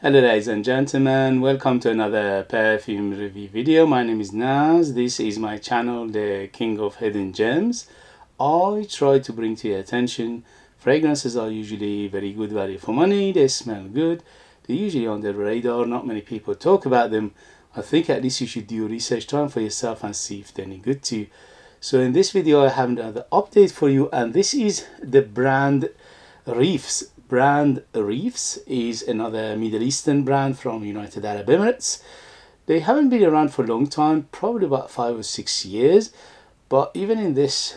Hello ladies and gentlemen, welcome to another perfume review video. My name is Naz. This is my channel, the King of Hidden Gems. I try to bring to your attention fragrances are usually very good value for money. They smell good. They're usually on the radar. Not many people talk about them. I think at least you should do research time for yourself and see if they're any good to you. So in this video I have another update for you, and this is the brand Riiffs. Riiffs is another Middle Eastern brand from United Arab Emirates. They haven't been around for a long time, probably about 5 or 6 years, but even in this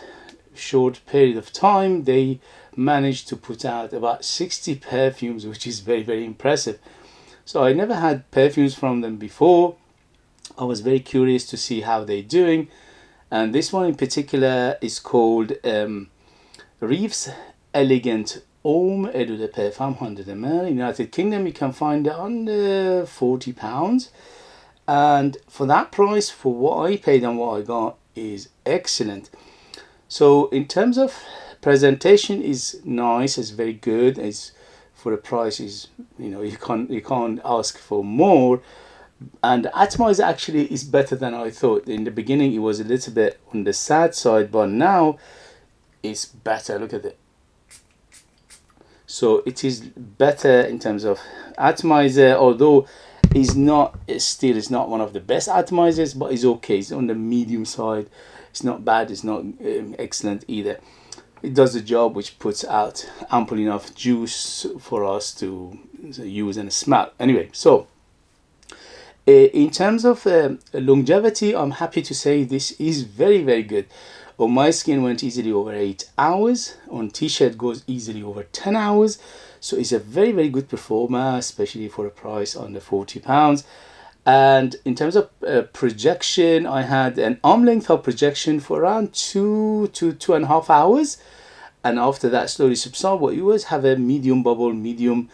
short period of time they managed to put out about 60 perfumes, which is very impressive. So I never had perfumes from them before. I was very curious to see how they're doing, and this one in particular is called Riiffs Elegant Homme EDP 100 ml. In United Kingdom you can find it under £40, and for that price, for what I paid and what I got, is excellent. So in terms of presentation is nice, it's very good. It's for the price is, you can't ask for more. And the atomizer actually is better than I thought. In the beginning it was a little bit on the sad side, but now it's better. Look at it. So it is better in terms of atomizer, although it's not, still is not one of the best atomizers, but it's okay. It's on the medium side. It's not bad, it's not excellent either. It does the job, which puts out ample enough juice for us to use and smell. Anyway, so in terms of longevity, I'm happy to say this is very good. On my skin went easily over 8 hours. On t-shirt goes easily over 10 hours. So it's a very good performer, especially for a price under £40. And in terms of projection, I had an arm length of projection for around 2 to 2.5 hours. And after that slowly subside. What you always have a medium bubble, medium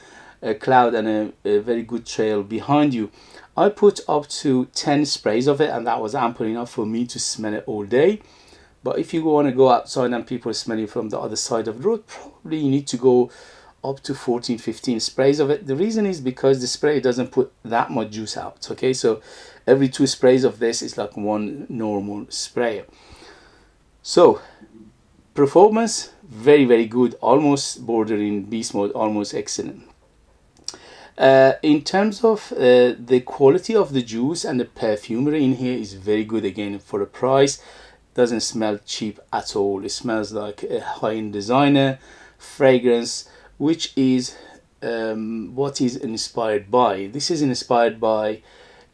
cloud, and a very good trail behind you. I put up to 10 sprays of it, and that was ample enough for me to smell it all day. But if you want to go outside and people are smelling from the other side of the road, probably you need to go up to 14-15 sprays of it. The reason is because the spray doesn't put that much juice out. Okay, so every 2 sprays of this is like 1 normal spray. So performance very good, almost bordering beast mode, almost excellent. In terms of the quality of the juice and the perfumery in here is very good. Again, for a price, doesn't smell cheap at all. It smells like a high-end designer fragrance, which is what is inspired by. This is inspired by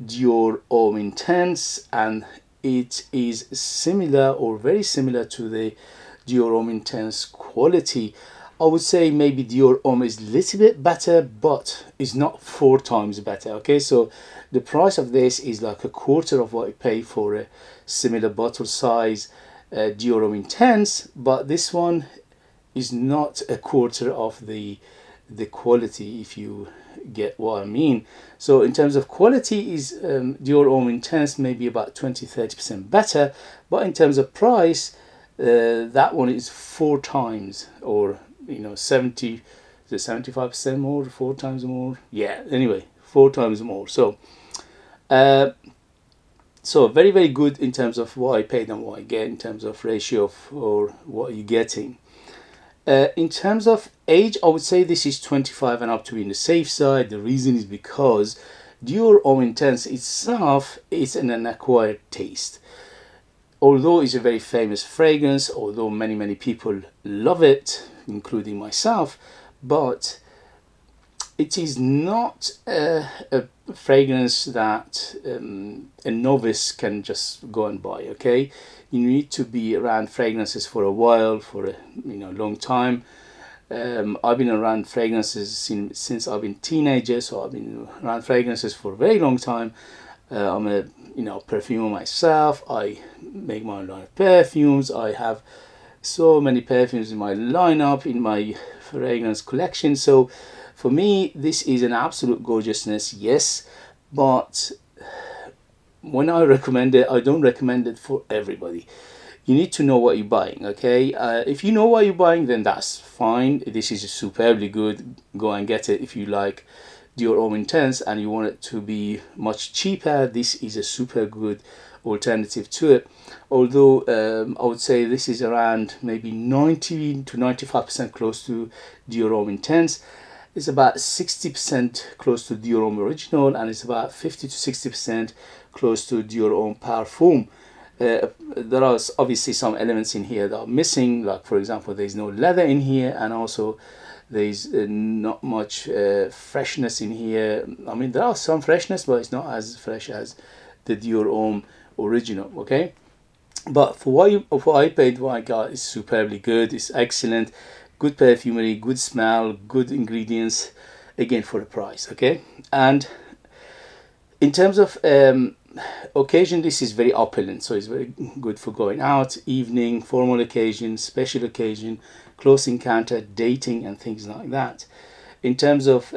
Dior Homme Intense, and it is similar or very similar to the Dior Homme Intense quality. I would say maybe Dior Homme is a little bit better, but it's not 4 times better. Okay, so the price of this is like a quarter of what you pay for a similar bottle size Dior Homme Intense, but this one is not a quarter of the quality, if you get what I mean. So in terms of quality, is Dior Homme Intense maybe about 20-30% better, but in terms of price, that one is 4 times, or 70 to 75% more, 4 times more. Yeah, anyway, 4 times more. So so very good in terms of what I paid and what I get in terms of ratio for what you're getting. In terms of age, I would say this is 25 and up to be in the safe side. The reason is because Dior Homme Intense itself is an acquired taste. Although it's a very famous fragrance, although many people love it, including myself, but it is not a fragrance that a novice can just go and buy. Okay, you need to be around fragrances for a while, for a long time. I've been around fragrances since I've been teenager, so I've been around fragrances for a very long time. I'm a perfumer myself. I make my own line of perfumes. I have so many perfumes in my lineup, in my fragrance collection. So for me, this is an absolute gorgeousness, yes, but when I recommend it, I don't recommend it for everybody. You need to know what you're buying. Okay, if you know what you're buying, then that's fine. This is superbly good. Go and get it if you like Dior Homme Intense and you want it to be much cheaper, this is a super good alternative to it. Although I would say this is around maybe 90 to 95% close to Dior Homme Intense. It's about 60% close to Dior Homme Original, and it's about 50 to 60% close to Dior Homme Parfum. There are obviously some elements in here that are missing, like for example there's no leather in here, and also there's not much freshness in here. I mean, there are some freshness, but it's not as fresh as the Dior Homme Original, okay? But for what I paid, what I got is superbly good. It's excellent, good perfumery, good smell, good ingredients, again for the price, okay? And in terms of occasion, this is very opulent, so it's very good for going out, evening, formal occasion, special occasion, close encounter, dating, and things like that. In terms of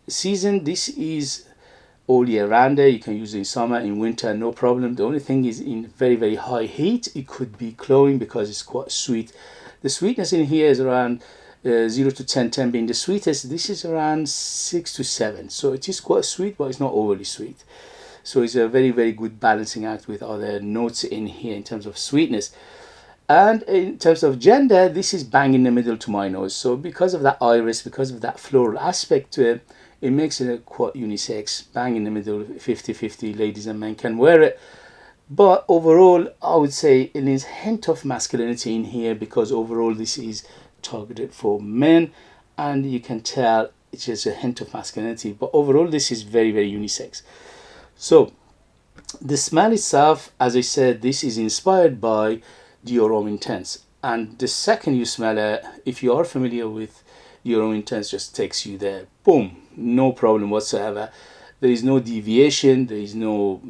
season, this is all year rounder. You can use it in summer, in winter, no problem. The only thing is in very, very high heat, it could be cloying because it's quite sweet. The sweetness in here is around 0 to 10, 10 being the sweetest. This is around 6 to 7. So it is quite sweet, but it's not overly sweet. So it's a very, very good balancing act with other notes in here in terms of sweetness. And in terms of gender, this is bang in the middle to my nose. So because of that iris, because of that floral aspect to it, it makes it a quite unisex, bang in the middle, 50-50, ladies and men can wear it. But overall, I would say it is a hint of masculinity in here, because overall this is targeted for men, and you can tell it's just a hint of masculinity. But overall, this is very, very unisex. So the smell itself, as I said, this is inspired by Dior Homme Intense, and the second you smell it, if you are familiar with Dior Homme Intense, just takes you there, boom, no problem whatsoever. There is no deviation, there is no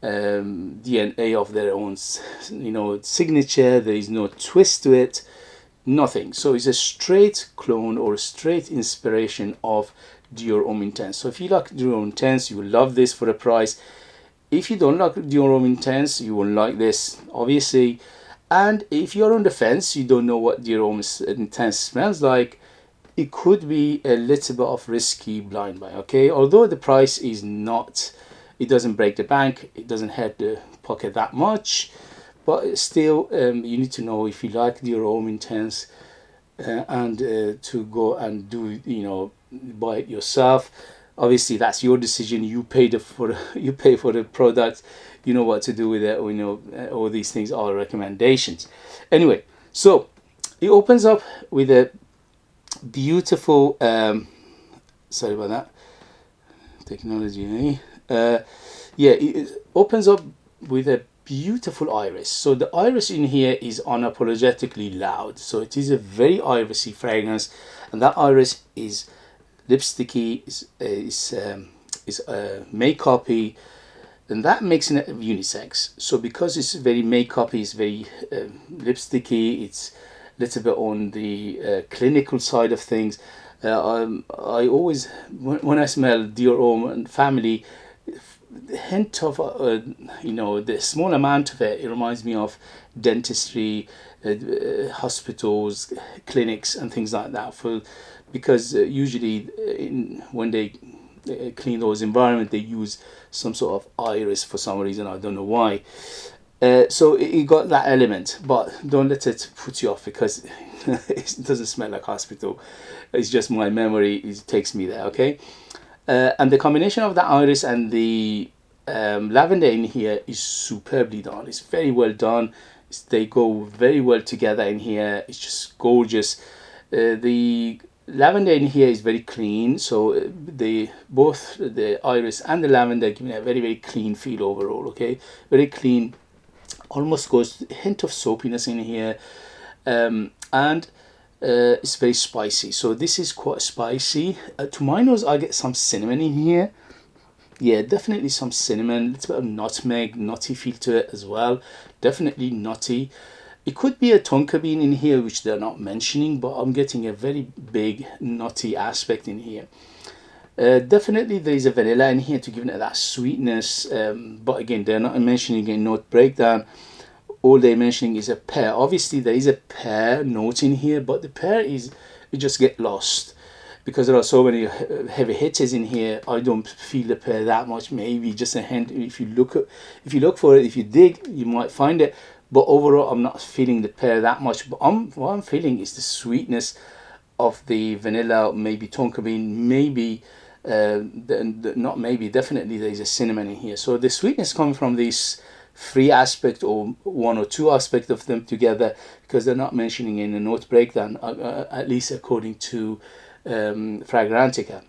DNA of their own, signature. There is no twist to it, nothing. So it's a straight clone or a straight inspiration of Dior Homme Intense. So if you like Dior Homme Intense, you will love this for the price. If you don't like Dior Homme Intense, you won't like this, obviously. And if you're on the fence, you don't know what Dior Homme Intense smells like, it could be a little bit of risky blind buy, okay? Although the price is not, it doesn't break the bank, it doesn't hurt the pocket that much, but still, you need to know if you like Dior Homme Intense and to go and do, buy it yourself. Obviously, that's your decision. You pay for the product. You know what to do with it. All these things are recommendations. Anyway, so it opens up with a beautiful. Sorry about that. Technology. It opens up with a beautiful iris. So the iris in here is unapologetically loud. So it is a very irisy fragrance, and that iris is lipsticky, is makeupy, and that makes it unisex. So because it's very makeupy, it's very lipsticky, it's a little bit on the clinical side of things. I always, when I smell Dior Homme and family, the hint of the small amount of it reminds me of dentistry, hospitals, clinics, and things like that. Because usually when they clean those environments, they use some sort of iris for some reason. I don't know why. So it got that element, but don't let it put you off, because it doesn't smell like hospital. It's just my memory, it takes me there, okay? And the combination of the iris and the lavender in here is superbly done. It's very well done. They go very well together in here. It's just gorgeous. The lavender in here is very clean, so both the iris and the lavender give me a very, very clean feel overall, okay? Very clean, almost goes a hint of soapiness in here, and it's very spicy. So this is quite spicy. To my nose, I get some cinnamon in here. Yeah, definitely some cinnamon, a little bit of nutmeg, nutty feel to it as well. Definitely nutty. It could be a tonka bean in here, which they're not mentioning, but I'm getting a very big nutty aspect in here. Definitely there is a vanilla in here to give it that sweetness, but again, they're not mentioning a note breakdown. All they're mentioning is a pear. Obviously there is a pear note in here, but the pear it just get lost. because there are so many heavy hitters in here, I don't feel the pear that much. Maybe just a hint. If you look for it, if you dig, you might find it. But overall, I'm not feeling the pear that much. But what I'm feeling is the sweetness of the vanilla, maybe tonka bean, maybe not maybe, definitely there's a cinnamon in here. So the sweetness coming from these three aspect, or one or two aspect of them together, because they're not mentioning in the note breakdown, at least according to Fragrantica.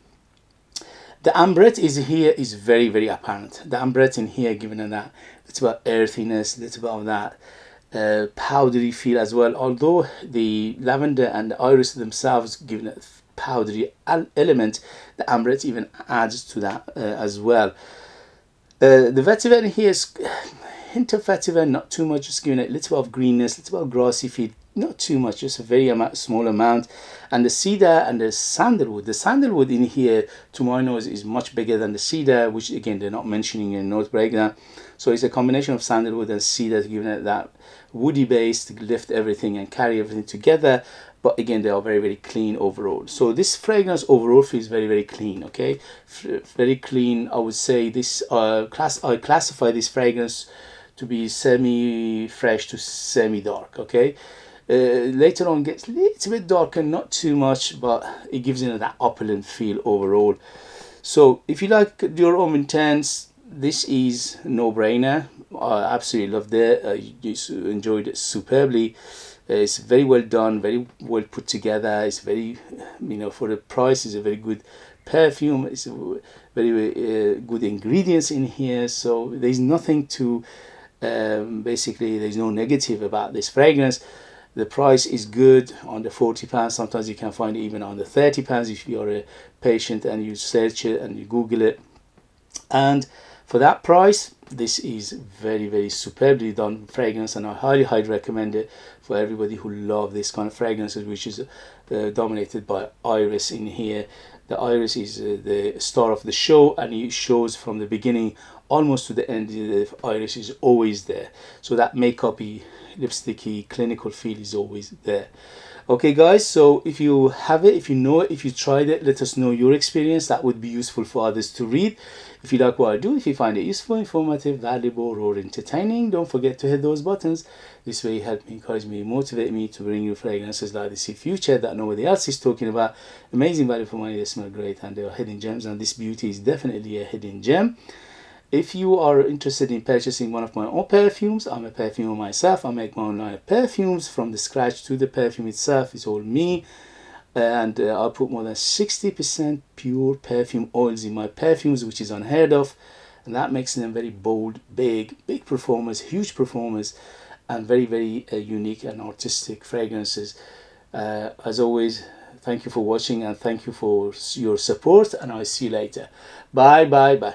The Ambrette is very, very apparent. The Ambrette in here, given that it's about earthiness, it's about that powdery feel as well. Although the lavender and the iris themselves given a powdery element, the Ambrette even adds to that as well. The Vetiver in here is hint of vetiver, not too much, just giving it a little bit of greenness, a little bit of grassy feel, not too much, just a very small amount. And the cedar and the sandalwood in here, to my nose, is much bigger than the cedar, which again they're not mentioning in note breakdown. So it's a combination of sandalwood and cedar, giving it that woody base to lift everything and carry everything together. But again, they are very, very clean overall. So this fragrance overall feels very, very clean. Okay, very clean. I would say this I classify this fragrance to be semi-fresh to semi-dark. Okay, later on gets a little bit darker, not too much, but it gives it that opulent feel overall. So if you like Dior Homme Intense, this is no-brainer. I absolutely loved it. I enjoyed it superbly. It's very well done, very well put together. It's very, for the price, it's a very good perfume. It's a very good ingredients in here. So there's nothing to, basically, there's no negative about this fragrance. The price is good, under £40. Sometimes you can find it even under £30 if you're a patient and you search it and you Google it. And for that price, this is very, very superbly done fragrance, and I highly, highly recommend it for everybody who love this kind of fragrances, which is dominated by iris in here. The iris is the star of the show, and it shows from the beginning almost to the end. The iris is always there, so that makeupy, lipsticky, clinical feel is always there. Okay guys, so if you have it, if you know it, if you tried it, let us know your experience. That would be useful for others to read. If you like what I do, if you find it useful, informative, valuable, or entertaining, don't forget to hit those buttons. This way you help me, encourage me, motivate me to bring you fragrances like this in future that nobody else is talking about. Amazing value for money, they smell great, and they are hidden gems, and this beauty is definitely a hidden gem. If you are interested in purchasing one of my own perfumes, I'm a perfumer myself. I make my own line of perfumes from the scratch to the perfume itself. It's all me. And I put more than 60% pure perfume oils in my perfumes, which is unheard of. And that makes them very bold, big performers, huge performers, and very, very unique and artistic fragrances. As always, thank you for watching, and thank you for your support, and I'll see you later. Bye, bye, bye.